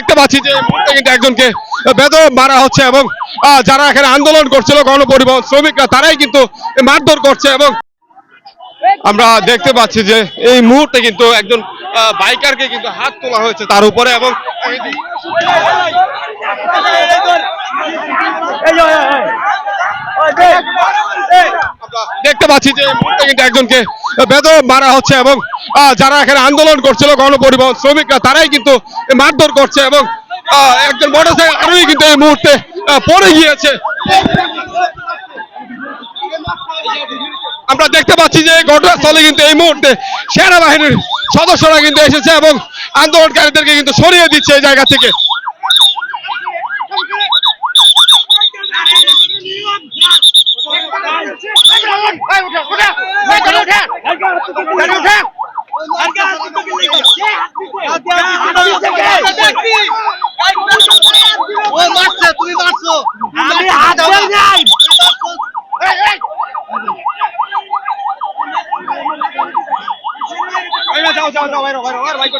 দেখতে পাচ্ছি যে এই মুহূর্তে কিন্তু একজনকে বেদম মারা হচ্ছে এবং যারা এখানে আন্দোলন করছিল গণপরিবহন শ্রমিকরা তারাই কিন্তু মারধর করছে এবং আমরা দেখতে পাচ্ছি যে এই মুহূর্তে কিন্তু একজন বাইকারকে কিন্তু হাত তোলা হয়েছে তার উপরে এবং দেখতে পাচ্ছি যে এই মুহূর্তে কিন্তু একজনকে বেদম মারা হচ্ছে এবং যারা এখানে আন্দোলন করছিল গণপরিবহন শ্রমিকরা তারাই কিন্তু মারধর করছে এবং একজন মোটরসাইকেল আরোহী কিন্তু এই মুহূর্তে পড়ে গিয়েছে। আমরা দেখতে পাচ্ছি যে এই ঘটনাস্থলে কিন্তু এই মুহূর্তে সেনাবাহিনীর সদস্যরা কিন্তু এসেছে এবং আন্দোলনকারীদেরকে কিন্তু সরিয়ে দিচ্ছে এই জায়গা থেকে। যাও যাও যাও ভাই